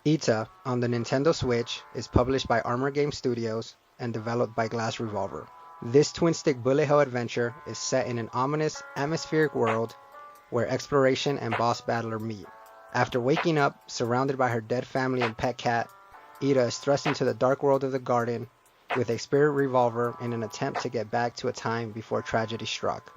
Itta on the Nintendo Switch is published by Armor Game Studios and developed by Glass Revolver. This twin-stick bullet hell adventure is set in an ominous, atmospheric world where exploration and boss battler meet. After waking up, surrounded by her dead family and pet cat, Itta is thrust into the dark world of the garden with a spirit revolver in an attempt to get back to a time before tragedy struck.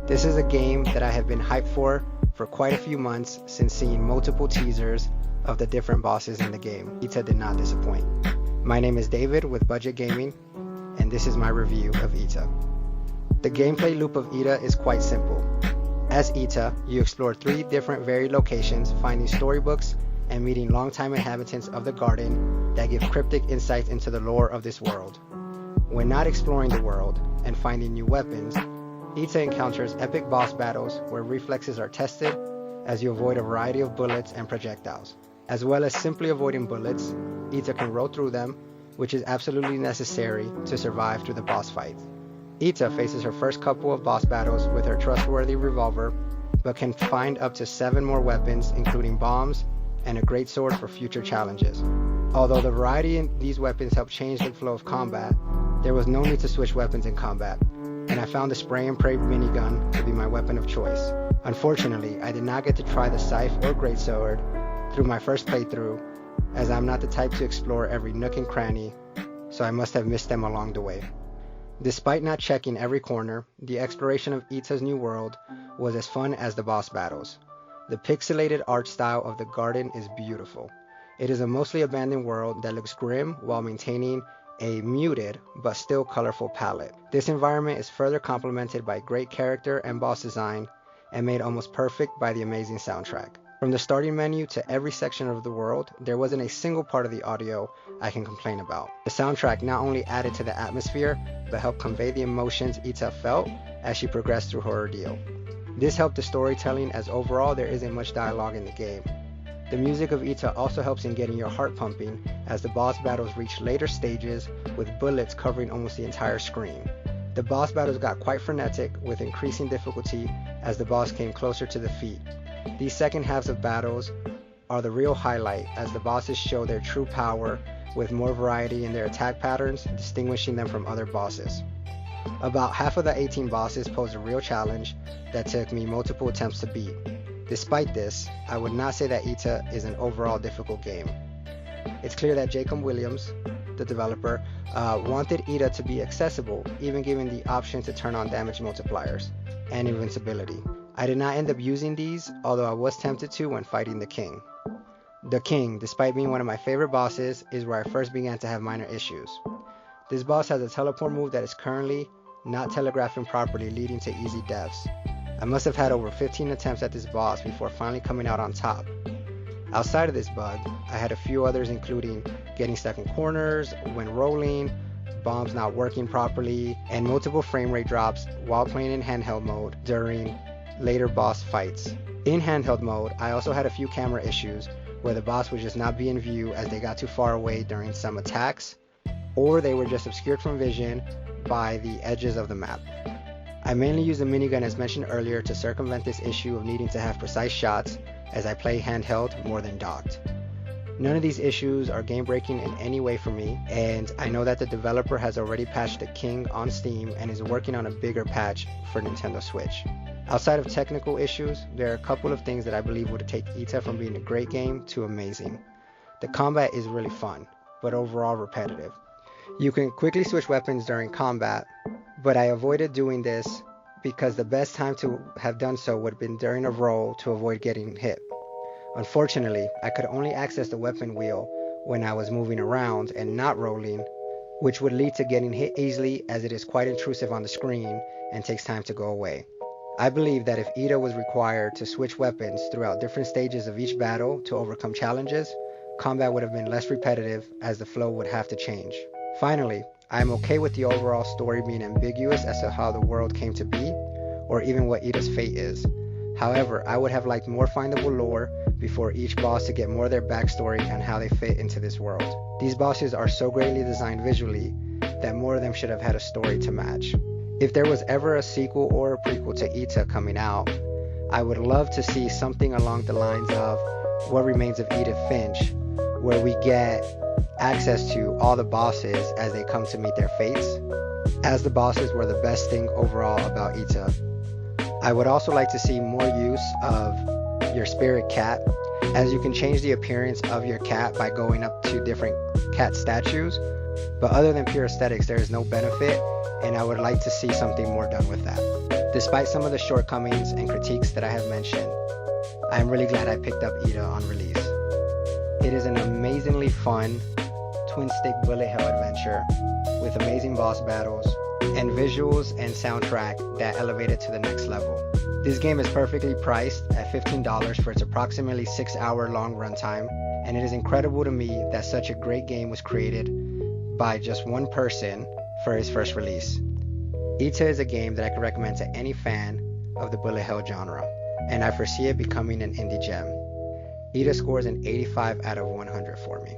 This is a game that I have been hyped for quite a few months since seeing multiple teasers of the different bosses in the game. Itta did not disappoint. My name is David with Budget Gaming, and this is my review of Itta. The gameplay loop of Itta is quite simple. As Itta, you explore 3 different varied locations, finding storybooks and meeting longtime inhabitants of the garden that give cryptic insights into the lore of this world. When not exploring the world and finding new weapons, Itta encounters epic boss battles where reflexes are tested as you avoid a variety of bullets and projectiles. As well as simply avoiding bullets, Itta can roll through them, which is absolutely necessary to survive through the boss fights. Itta faces her first couple of boss battles with her trustworthy revolver, but can find up to 7 more weapons, including bombs and a great sword for future challenges. Although the variety in these weapons help change the flow of combat, there was no need to switch weapons in combat, and I found the spray and pray minigun to be my weapon of choice. Unfortunately, I did not get to try the scythe or greatsword through my first playthrough, as I'm not the type to explore every nook and cranny, so I must have missed them along the way. Despite not checking every corner, the exploration of Itta's new world was as fun as the boss battles. The pixelated art style of the garden is beautiful. It is a mostly abandoned world that looks grim while maintaining a muted but still colorful palette. This environment is further complemented by great character and boss design and made almost perfect by the amazing soundtrack. From the starting menu to every section of the world, there wasn't a single part of the audio I can complain about. The soundtrack not only added to the atmosphere, but helped convey the emotions Itta felt as she progressed through her ordeal. This helped the storytelling, as overall there isn't much dialogue in the game. The music of Itta also helps in getting your heart pumping as the boss battles reach later stages with bullets covering almost the entire screen. The boss battles got quite frenetic with increasing difficulty as the boss came closer to defeat. These second halves of battles are the real highlight as the bosses show their true power with more variety in their attack patterns, distinguishing them from other bosses. About half of the 18 bosses pose a real challenge that took me multiple attempts to beat. Despite this, I would not say that Itta is an overall difficult game. It's clear that Jacob Williams, the developer, wanted Itta to be accessible, even given the option to turn on damage multipliers and invincibility. I did not end up using these, although I was tempted to when fighting the King. The King, despite being one of my favorite bosses, is where I first began to have minor issues. This boss has a teleport move that is currently not telegraphing properly, leading to easy deaths. I must have had over 15 attempts at this boss before finally coming out on top. Outside of this bug, I had a few others, including getting stuck in corners when rolling, bombs not working properly, and multiple frame rate drops while playing in handheld mode during later boss fights. In handheld mode, I also had a few camera issues where the boss would just not be in view as they got too far away during some attacks, or they were just obscured from vision by the edges of the map. I mainly use the minigun as mentioned earlier to circumvent this issue of needing to have precise shots as I play handheld more than docked. None of these issues are game breaking in any way for me, and I know that the developer has already patched the King on Steam and is working on a bigger patch for Nintendo Switch. Outside of technical issues, there are a couple of things that I believe would take Itta from being a great game to amazing. The combat is really fun, but overall repetitive. You can quickly switch weapons during combat, but I avoided doing this because the best time to have done so would have been during a roll to avoid getting hit. Unfortunately, I could only access the weapon wheel when I was moving around and not rolling, which would lead to getting hit easily as it is quite intrusive on the screen and takes time to go away. I believe that if Itta was required to switch weapons throughout different stages of each battle to overcome challenges, combat would have been less repetitive as the flow would have to change. Finally, I am okay with the overall story being ambiguous as to how the world came to be, or even what Itta's fate is. However, I would have liked more findable lore before each boss to get more of their backstory and how they fit into this world. These bosses are so greatly designed visually that more of them should have had a story to match. If there was ever a sequel or a prequel to Itta coming out, I would love to see something along the lines of What Remains of Edith Finch, where we get access to all the bosses as they come to meet their fates, as the bosses were the best thing overall about Itta. I would also like to see more use of your spirit cat, as you can change the appearance of your cat by going up to different cat statues, but other than pure aesthetics, there is no benefit, and I would like to see something more done with that. Despite some of the shortcomings and critiques that I have mentioned, I am really glad I picked up Itta on release. It is an amazingly fun twin-stick bullet hell adventure with amazing boss battles and visuals and soundtrack that elevate it to the next level. This game is perfectly priced at $15 for its approximately 6-hour long runtime, and it is incredible to me that such a great game was created by just one person for its first release. Itta is a game that I could recommend to any fan of the bullet hell genre, and I foresee it becoming an indie gem. Itta scores an 85 out of 100 for me.